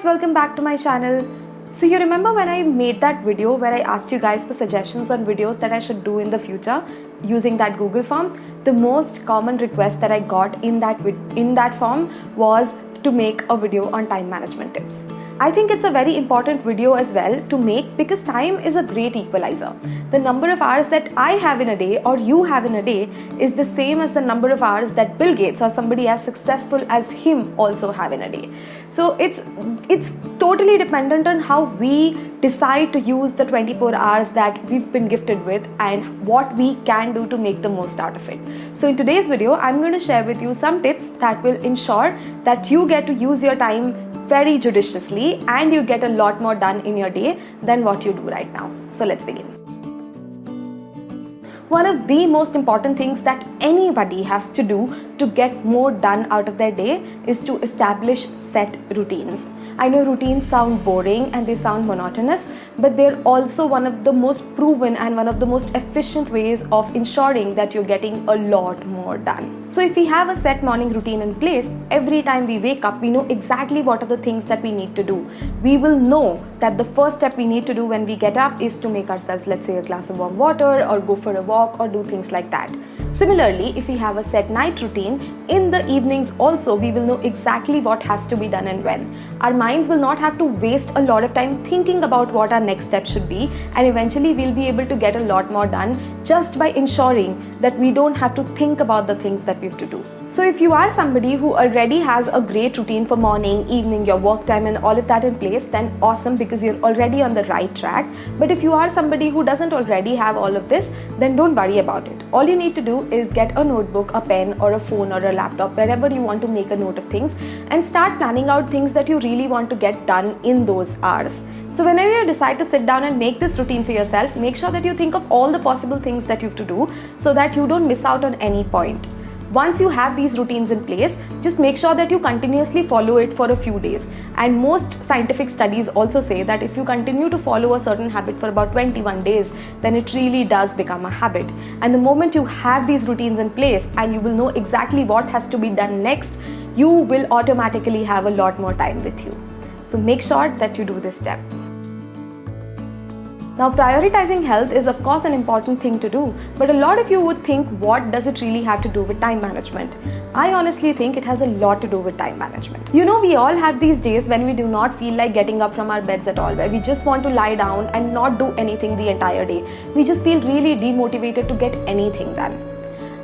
guys, welcome back to my channel. So you remember when I made that video where I asked you guys for suggestions on videos that I should do in the future using that Google form? The most common request that I got in that form was to make a video on time management tips. I think it's a very important video as well to make because time is a great equalizer. The number of hours that I have in a day or you have in a day is the same as the number of hours that Bill Gates or somebody as successful as him also have in a day. So it's totally dependent on how we decide to use the 24 hours that we've been gifted with and what we can do to make the most out of it. So in today's video, I'm going to share with you some tips that will ensure that you get to use your time very judiciously and you get a lot more done in your day than what you do right now. So let's begin. One of the most important things that anybody has to do to get more done out of their day is to establish set routines. I know routines sound boring and they sound monotonous, but they're also one of the most proven and one of the most efficient ways of ensuring that you're getting a lot more done. So if we have a set morning routine in place, every time we wake up, we know exactly what are the things that we need to do. We will know that the first step we need to do when we get up is to make ourselves, let's say, a glass of warm water or go for a walk or do things like that. Similarly, if we have a set night routine, in the evenings also we will know exactly what has to be done and when. Our minds will not have to waste a lot of time thinking about what our next step should be, and eventually we'll be able to get a lot more done just by ensuring that we don't have to think about the things that we have to do. So if you are somebody who already has a great routine for morning, evening, your work time and all of that in place, then awesome, because you're already on the right track. But if you are somebody who doesn't already have all of this, then don't worry about it. All you need to do is get a notebook, a pen or a phone or a laptop, wherever you want to make a note of things, and start planning out things that you really want to get done in those hours. So whenever you decide to sit down and make this routine for yourself, make sure that you think of all the possible things that you have to do so that you don't miss out on any point. Once you have these routines in place, just make sure that you continuously follow it for a few days. And most scientific studies also say that if you continue to follow a certain habit for about 21 days, then it really does become a habit. And the moment you have these routines in place and you will know exactly what has to be done next, you will automatically have a lot more time with you. So make sure that you do this step. Now, prioritizing health is of course an important thing to do, but a lot of you would think, what does it really have to do with time management? I honestly think it has a lot to do with time management. You know, we all have these days when we do not feel like getting up from our beds at all, where we just want to lie down and not do anything the entire day. We just feel really demotivated to get anything done.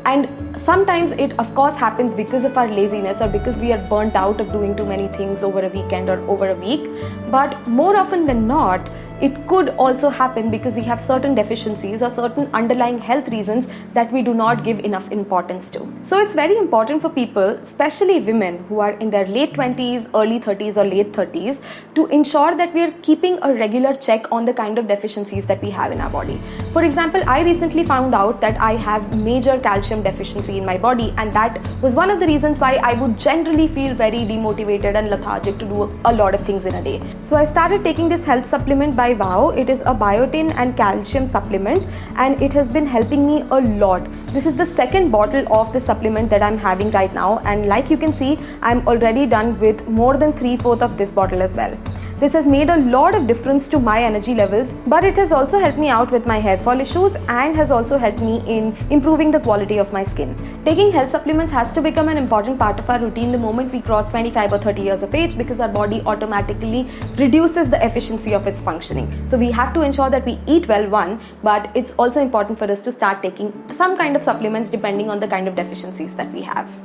And sometimes it of course happens because of our laziness or because we are burnt out of doing too many things over a weekend or over a week. But more often than not, it could also happen because we have certain deficiencies or certain underlying health reasons that we do not give enough importance to. So it's very important for people, especially women who are in their late 20s, early 30s or late 30s, to ensure that we are keeping a regular check on the kind of deficiencies that we have in our body. For example, I recently found out that I have major calcium deficiency in my body, and that was one of the reasons why I would generally feel very demotivated and lethargic to do a lot of things in a day. So I started taking this health supplement by Wow. It is a biotin and calcium supplement and it has been helping me a lot. This is the second bottle of the supplement that I'm having right now, and like you can see, I'm already done with more than 3/4 of this bottle as well. This has made a lot of difference to my energy levels, but it has also helped me out with my hair fall issues and has also helped me in improving the quality of my skin. Taking health supplements has to become an important part of our routine the moment we cross 25 or 30 years of age, because our body automatically reduces the efficiency of its functioning. So we have to ensure that we eat well, one, but it's also important for us to start taking some kind of supplements depending on the kind of deficiencies that we have.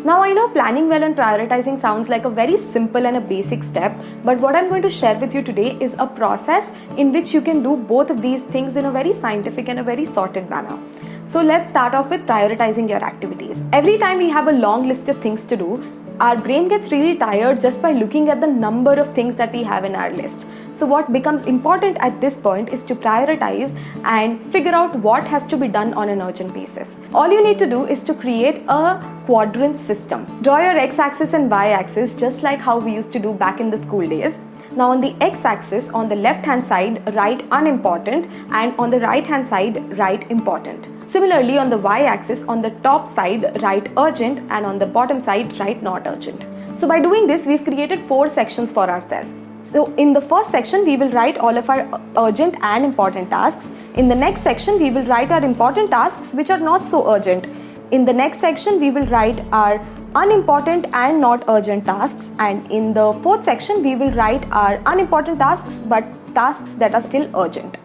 Now, I know planning well and prioritizing sounds like a very simple and a basic step, but what I'm going to share with you today is a process in which you can do both of these things in a very scientific and a very sorted manner. So let's start off with prioritizing your activities. Every time we have a long list of things to do, our brain gets really tired just by looking at the number of things that we have in our list. So what becomes important at this point is to prioritize and figure out what has to be done on an urgent basis. All you need to do is to create a quadrant system. Draw your x-axis and y-axis just like how we used to do back in the school days. Now on the x-axis, on the left-hand side, write unimportant, and on the right-hand side, write important. Similarly, on the y-axis, on the top side, write urgent, and on the bottom side, write not urgent. So by doing this, we've created 4 sections for ourselves. So in the first section, we will write all of our urgent and important tasks. In the next section, we will write our important tasks which are not so urgent. In the next section, we will write our unimportant and not urgent tasks. And in the fourth section, we will write our unimportant tasks but tasks that are still urgent.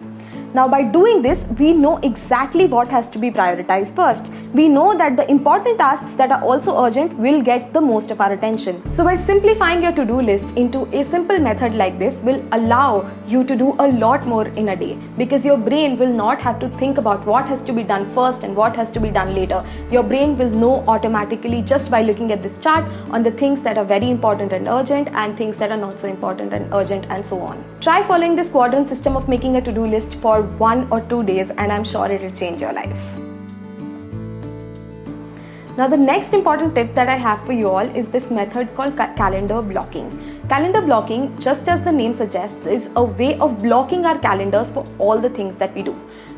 Now by doing this, we know exactly what has to be prioritized first. We know that the important tasks that are also urgent will get the most of our attention. So by simplifying your to-do list into a simple method like this will allow you to do a lot more in a day, because your brain will not have to think about what has to be done first and what has to be done later. Your brain will know automatically just by looking at this chart on the things that are very important and urgent and things that are not so important and urgent, and so on. Try following this quadrant system of making a to-do list for 1 or 2 days and I'm sure it will change your life. Now the next important tip that I have for you all is this method called calendar blocking. Calendar blocking, just as the name suggests, is a way of blocking our calendars for all the things that we do.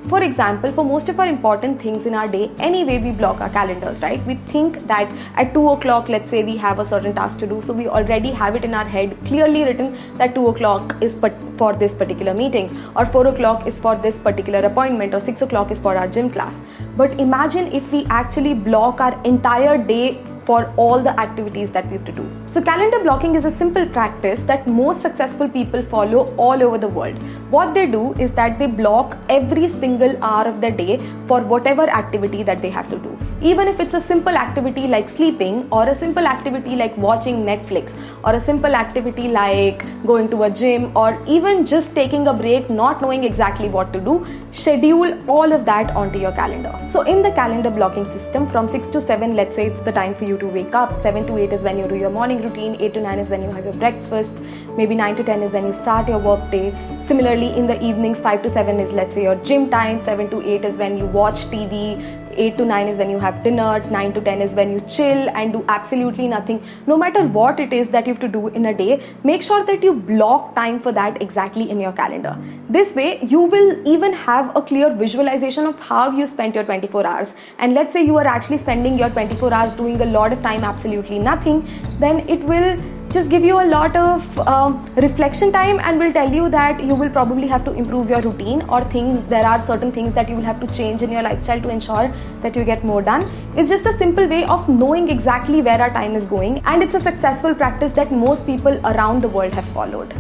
For example, for most of our important things in our day, anyway we block our calendars, right? We think that at 2 o'clock, let's say we have a certain task to do, so we already have it in our head clearly written that 2 o'clock is for this particular meeting, or 4 o'clock is for this particular appointment, or 6 o'clock is for our gym class. But imagine if we actually block our entire day for all the activities that we have to do. So calendar blocking is a simple practice that most successful people follow all over the world. What they do is that they block every single hour of the day for whatever activity that they have to do. Even if it's a simple activity like sleeping, or a simple activity like watching Netflix, or a simple activity like going to a gym, or even just taking a break, not knowing exactly what to do, schedule all of that onto your calendar. So in the calendar blocking system, from 6 to 7, let's say it's the time for you to wake up, 7 to 8 is when you do your morning routine, 8 to 9 is when you have your breakfast, maybe 9 to 10 is when you start your work day. Similarly, in the evenings, 5 to 7 is, let's say, your gym time, 7 to 8 is when you watch TV, 8 to 9 is when you have dinner, 9 to 10 is when you chill and do absolutely nothing. No matter what it is that you have to do in a day, make sure that you block time for that exactly in your calendar. This way, you will even have a clear visualization of how you spent your 24 hours. And let's say you are actually spending your 24 hours doing a lot of time absolutely nothing, then it will just give you a lot of reflection time and will tell you that you will probably have to improve your routine, or there are certain things that you will have to change in your lifestyle to ensure that you get more done. It's just a simple way of knowing exactly where our time is going, and it's a successful practice that most people around the world have followed.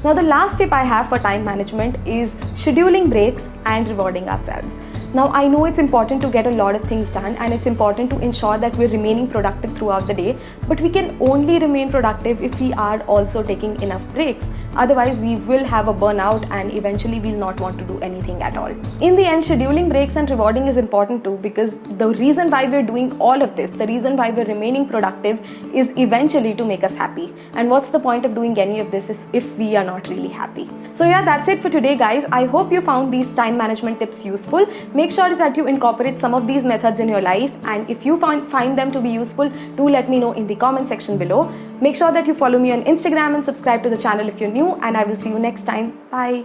Now the last tip I have for time management is scheduling breaks and rewarding ourselves. Now I know it's important to get a lot of things done, and it's important to ensure that we're remaining productive throughout the day, but we can only remain productive if we are also taking enough breaks. Otherwise we will have a burnout and eventually we'll not want to do anything at all. In the end, scheduling breaks and rewarding is important too, because the reason why we're doing all of this, the reason why we're remaining productive, is eventually to make us happy. And what's the point of doing any of this if we are not really happy? So yeah, that's it for today, guys. I hope you found these time management tips useful. Make sure that you incorporate some of these methods in your life, and if you find them to be useful, do let me know in the comment section below. Make sure that you follow me on Instagram and subscribe to the channel if you're new, and I will see you next time. Bye.